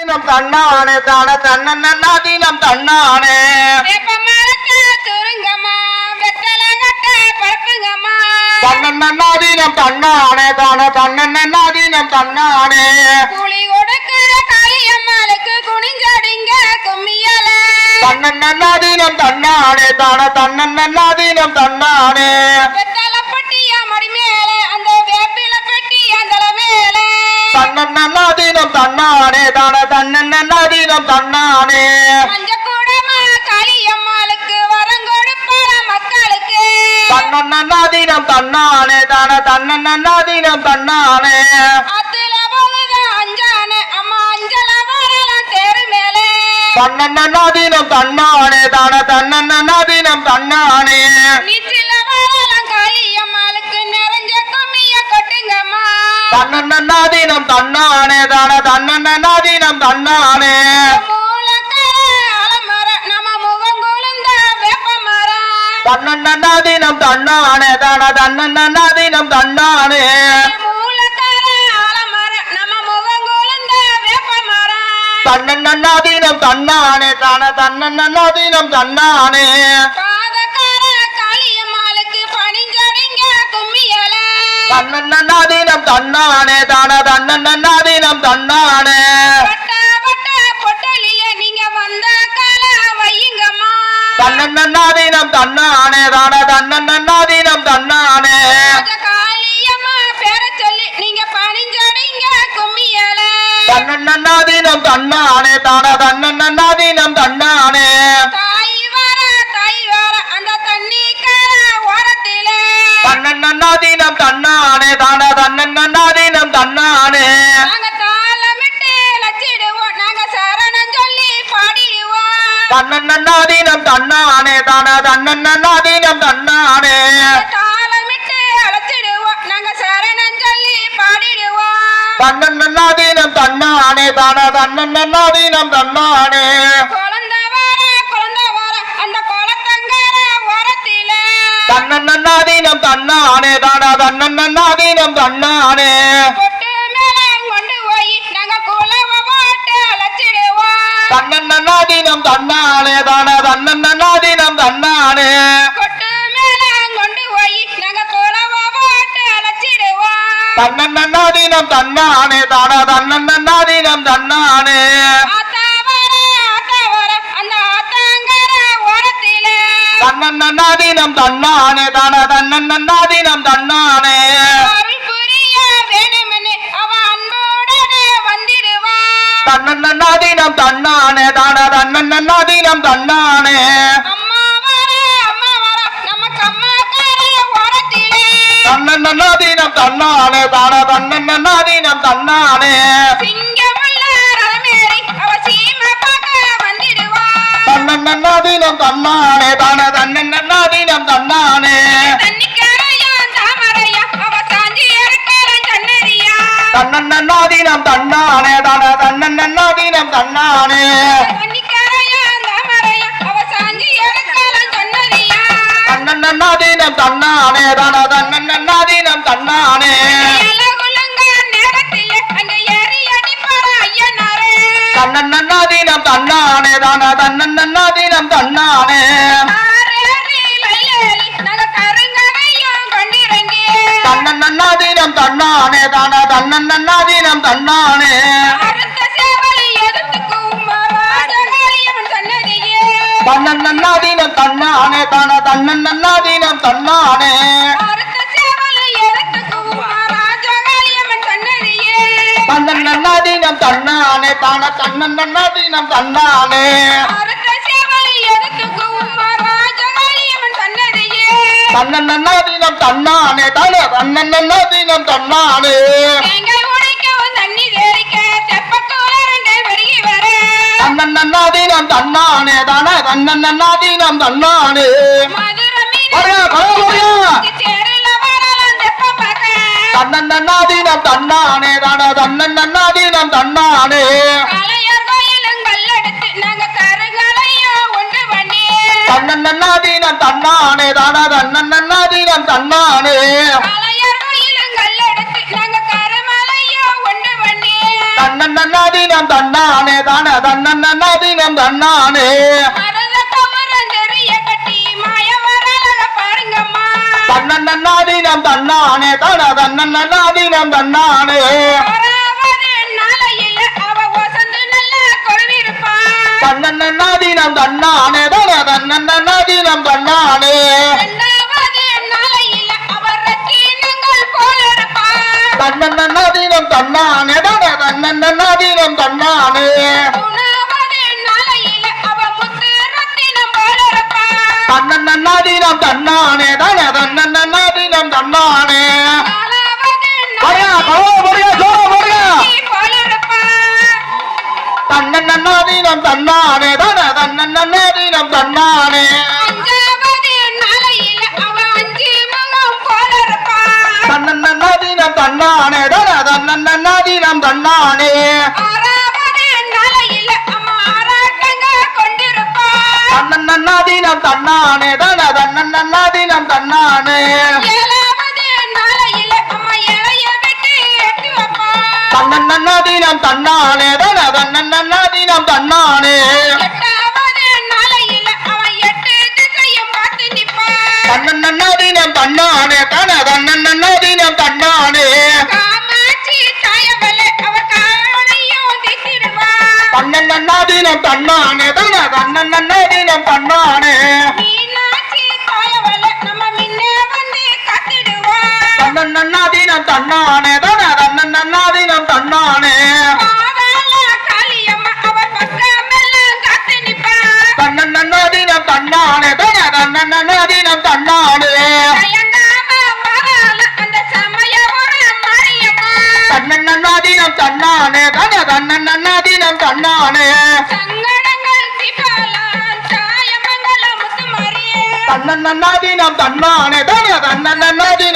தன்னானே தான தன்னன்னாதீனம் தன்னானே தன்னன்னாதீனம் தன்னானே தான தன்னன்னாதீனம் தன்னானே கூலி கொடுக்கிற காளியம்மாளுக்கு குனிஞ்சடிங்க கும்மியல தன்னன்னாதீனம் தன்னானே தான தன்னன்னாதீனம் தன்னானே வெத்தலப்பட்டியா மடி மேலே அந்த வேப்பில பெட்டி அந்தல மேலே தன்னன்னாதீனம் தன்னானே தான தன்னன்னாதீனம் தன்னானே மஞ்சக்கூடமா காளியம்மாளுக்கு வரம் கொடுப்பார மக்களுக்கு தன்னன்னாதீனம் தன்னானே தான தன்னன்னாதீனம் தன்னானே அத்துல போகுது அஞ்சானே அம்மா அஞ்சல வரலாம் தேரு மேலே தன்னன்னாதீனம் தன்னானே தான தன்னன்னாதீனம் தன்னானே நீச்சில வரலாம் காளியம்மாளுக்கு நிறைஞ்ச கும்மிய கொட்டுங்கம்மா தன்னன்னாதீனம் தன்னானே தான தன்னன்னாதீனம் தன்னானே தன்னன்னாதீனம் தன்னானே தான தன்னன்னாதீனம் தன்னானே தன்னன்னாதீனம் தன்னானே தான தன்னன்னாதீனம் தன்னானே தன்னன்னாதீனம் தன்னானே தான தன்னன்னாதீனம் தன்னானே தன்னன்னாதீனம் தன்னானே தான தன்னன்னாதீனம் தன்னானே தன்னன்னாதீனம் தன்னானே தான தன்னன்னாதீனம் தன்னானே தன்னன்னாதீனம் தன்னானே தான தன்னன்னாதீனம் தன்னானே தன்னன்னாதீனம் தன்னானே தான தன்னன்னாதீனம் தன்னானே தன்னன்னாதீனம் தன்னானே தான தன்னன்னாதீனம் தன்னானே தன்னன்னாதீனம் தன்னானே தான தன்னன்னாதீனம் தன்னானே தன்னன்னாதீனம் தன்னானே தான தன்னன்னாதீனம் தன்னானே தன்னன்னாதீனம் தன்னானே தான தன்னன்னாதீனம் தன்னானே தன்னன்னாதீனம் தன்னானே தான தன்னன்னாதீனம் தன்னானே தன்னன்னாதீனம் தன்னானே தான தன்னன்னாதீனம் தன்னானே தன்னன்னாதீனம் தன்னானே தான தன்னன்னாதீனம் தன்னானே தன்னன்னாதீனம் தன்னானே தான தன்னன்னாதீனம் தன்னானே தன்னன்னாதீனம் தன்னானே தான தன்னன்னாதீனம் தன்னானே தன்னன்னாதீனம் தன்னானே தான தன்னன்னாதீனம் தன்னானே தன்னன்னாதீனம் தன்னானே தான தன்னன்னாதீனம் தன்னானே தன்னன்னாதீனம் தன்னானே தான தன்னன்னாதீனம் தன்னானே தன்னன்னாதீனம் தன்னானே தான தன்னன்னாதீனம் தன்னானே தன்னன்னாதீனம் தன்னானே தான தன்னன்னாதீனம் தன்னானே தன்னன்னாதீனம் தன்னானே தான தன்னன்னாதீனம் தன்னானே தன்னன்னாதீனம் தன்னானே தான தன்னன்னாதீனம் தன்னானே தன்னன்னாதீனம் தன்னானே தான தன்னன்னாதீனம் தன்னானே தன்னன்னாதீனம் தன்னானே தான தன்னன்னாதீனம் தன்னானே தன்னன்னா தன்னன்னாதீனம் தன்னானே தான தன்னன்னாதீனம் தன்னானே மருத கமரஞ்செறிய கட்டி மாயவரழக பாருங்கம்மா தன்னன்னாதீனம் தன்னானே தான தன்னன்னாதீனம் தன்னானே ஆறாவது நாளையில அவ வசந்து நல்லா கொழுவிருப்பா தன்னன்னாதீனம் தன்னானே தான தன்னன்னாதீனம் தன்னானே இரண்டாவது நாளையில அவ ரத்தினங்கள் போல இருப்பா தன்னன்னாதீனம் தன்னானே தான தன்னன்னாதீனம் தன்னானே மூணாவது நாளையில அவ முத்து ரத்தினம் போல இருப்பா தன்னன்னாதீனம் தன்னானே தான தன்னன்னாதீனம் தன்னானே தன்னன்னாதீனம் தன்னானே தான தன்னன்னாதீனம் தன்னானே தன்னன்னாதீனம் தன்னானே தான தன்னன்னாதீனம் தன்னானே தன்னன்னாதீனம் தன்னானே தான தன்னன்னாதீனம் தன்னானே தன்னன்னாதீனம் தன்னானே தான தன்னன்னாதீனம் தன்னானே தன்னன்னாதீனம் தன்னானே தான தன்னன்னாதீனம் தன்னானே தன்னன்னாதீனம் தன்னானே தான தன்னன்னாதீனம் தன்னானே தன்னன்னாதீனம் தன்னானே தான தன்னன்னாதீனம் தன்னானே தன்னன்னாதீனம் தன்னானே தான தன்னன்னாதீனம் தன்னானே தன்னன்னாதீனம் தன்னானே தான தன்னன்னாதீனம் தன்னானே தன்னன்னாதீனம் தன்னானே தான தன்னன்னாதீனம்